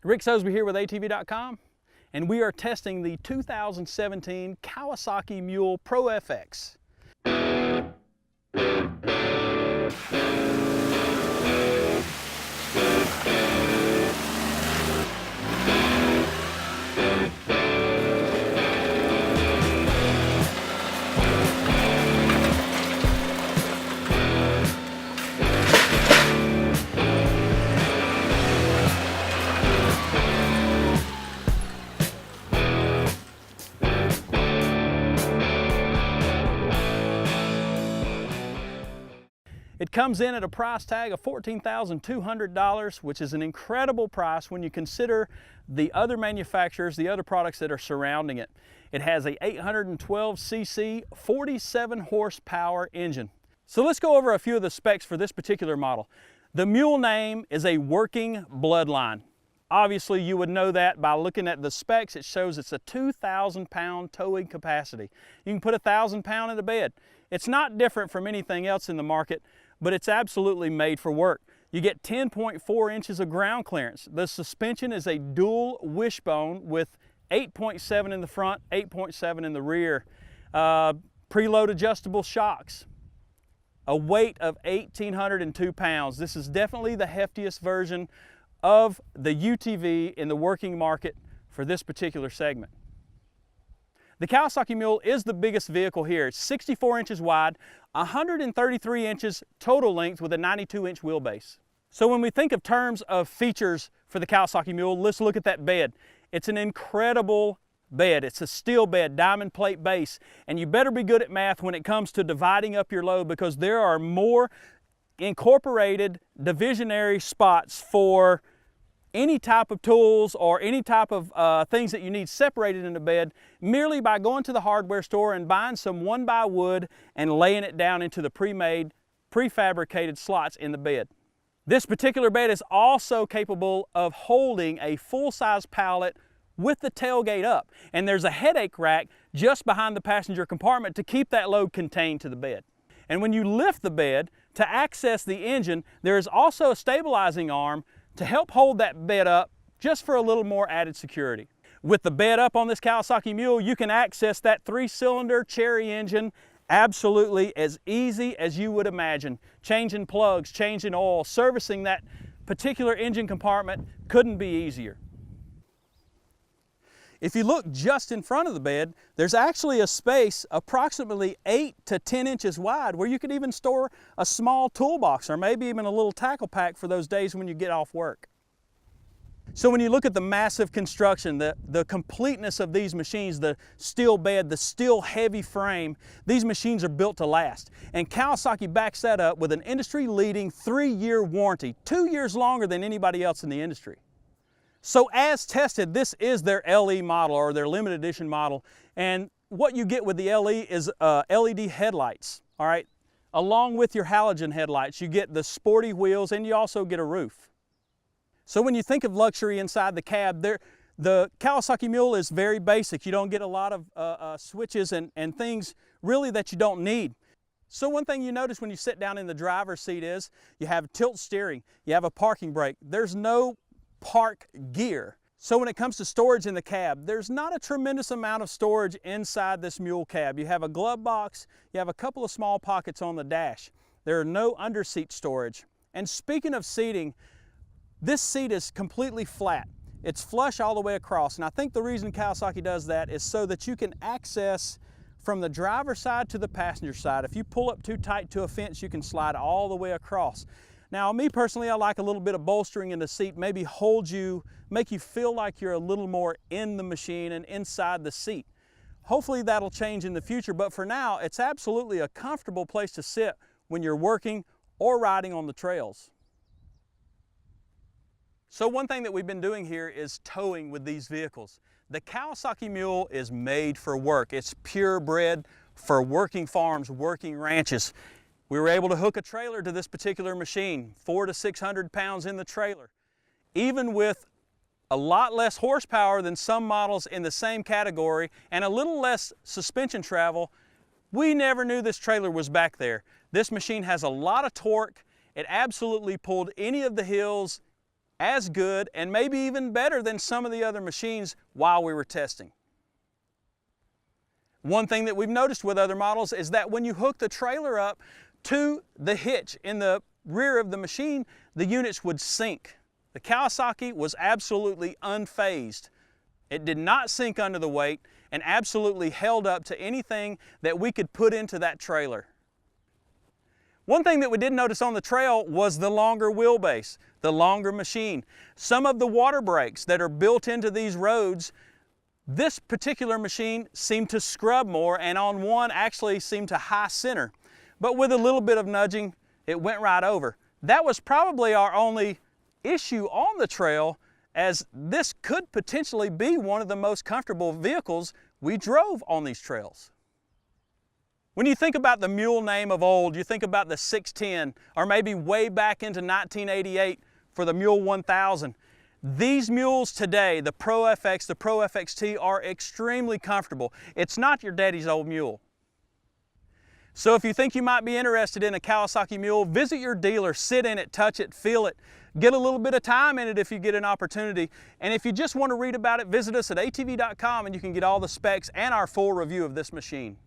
Rick Sosby here with ATV.com, and we are testing the 2017 Kawasaki Mule Pro-FX. It comes in at a price tag of $14,200, which is an incredible price when you consider the other manufacturers, the other products that are surrounding it. It has a 812cc, 47 horsepower engine. So let's go over a few of the specs for this particular model. The Mule name is a working bloodline. Obviously, you would know that by looking at the specs. It shows it's a 2,000-pound towing capacity. You can put 1,000-pound in the bed. It's not different from anything else in the market, but it's absolutely made for work. You get 10.4 inches of ground clearance. The suspension is a dual wishbone with 8.7 in the front, 8.7 in the rear. Preload adjustable shocks. A weight of 1,802 pounds. This is definitely the heftiest version of the UTV in the working market for this particular segment. The Kawasaki Mule is the biggest vehicle here. It's 64 inches wide, 133 inches total length with a 92-inch wheelbase. So when we think of terms of features for the Kawasaki Mule, let's look at that bed. It's an incredible bed. It's a steel bed, diamond plate base, and you better be good at math when it comes to dividing up your load, because there are more incorporated divisionary spots for any type of tools or any type of things that you need separated in the bed merely by going to the hardware store and buying some 1x wood and laying it down into the pre-made, prefabricated slots in the bed. This particular bed is also capable of holding a full-size pallet with the tailgate up, and there's a headache rack just behind the passenger compartment to keep that load contained to the bed. And when you lift the bed to access the engine, there is also a stabilizing arm to help hold that bed up just for a little more added security. With the bed up on this Kawasaki Mule, you can access that 3-cylinder Cherry engine absolutely as easy as you would imagine. Changing plugs, changing oil, servicing that particular engine compartment couldn't be easier. If you look just in front of the bed, there's actually a space approximately 8 to 10 inches wide where you could even store a small toolbox or maybe even a little tackle pack for those days when you get off work. So when you look at the massive construction, the completeness of these machines, the steel bed, the steel heavy frame, these machines are built to last. And Kawasaki backs that up with an industry-leading 3-year warranty, 2 years longer than anybody else in the industry. So as tested, this is their LE model or their limited edition model. And what you get with the LE is LED headlights, all right? Along with your halogen headlights, you get the sporty wheels and you also get a roof. So when you think of luxury inside the cab, the Kawasaki Mule is very basic. You don't get a lot of switches and things really that you don't need. So one thing you notice when you sit down in the driver's seat is you have tilt steering, you have a parking brake. There's no park gear. So when it comes to storage in the cab, there's not a tremendous amount of storage inside this Mule cab. You have a glove box, you have a couple of small pockets on the dash. There are no under-seat storage. And speaking of seating, this seat is completely flat. It's flush all the way across. And I think the reason Kawasaki does that is so that you can access from the driver's side to the passenger side. If you pull up too tight to a fence, you can slide all the way across. Now, me personally, I like a little bit of bolstering in the seat, maybe make you feel like you're a little more in the machine and inside the seat. Hopefully that'll change in the future, but for now, it's absolutely a comfortable place to sit when you're working or riding on the trails. So one thing that we've been doing here is towing with these vehicles. The Kawasaki Mule is made for work. It's purebred for working farms, working ranches. We were able to hook a trailer to this particular machine, 400 to 600 pounds in the trailer. Even with a lot less horsepower than some models in the same category and a little less suspension travel, we never knew this trailer was back there. This machine has a lot of torque. It absolutely pulled any of the hills as good and maybe even better than some of the other machines while we were testing. One thing that we've noticed with other models is that when you hook the trailer up to the hitch in the rear of the machine, the units would sink. The Kawasaki was absolutely unfazed. It did not sink under the weight and absolutely held up to anything that we could put into that trailer. One thing that we did notice on the trail was the longer wheelbase, the longer machine. Some of the water brakes that are built into these roads, this particular machine seemed to scrub more, and on one actually seemed to high center. But with a little bit of nudging, it went right over. That was probably our only issue on the trail, as this could potentially be one of the most comfortable vehicles we drove on these trails. When you think about the Mule name of old, you think about the 610, or maybe way back into 1988 for the Mule 1000. These mules today, the Pro-FX, the Pro-FXT, are extremely comfortable. It's not your daddy's old mule. So if you think you might be interested in a Kawasaki Mule, visit your dealer, sit in it, touch it, feel it. Get a little bit of time in it if you get an opportunity. And if you just want to read about it, visit us at ATV.com and you can get all the specs and our full review of this machine.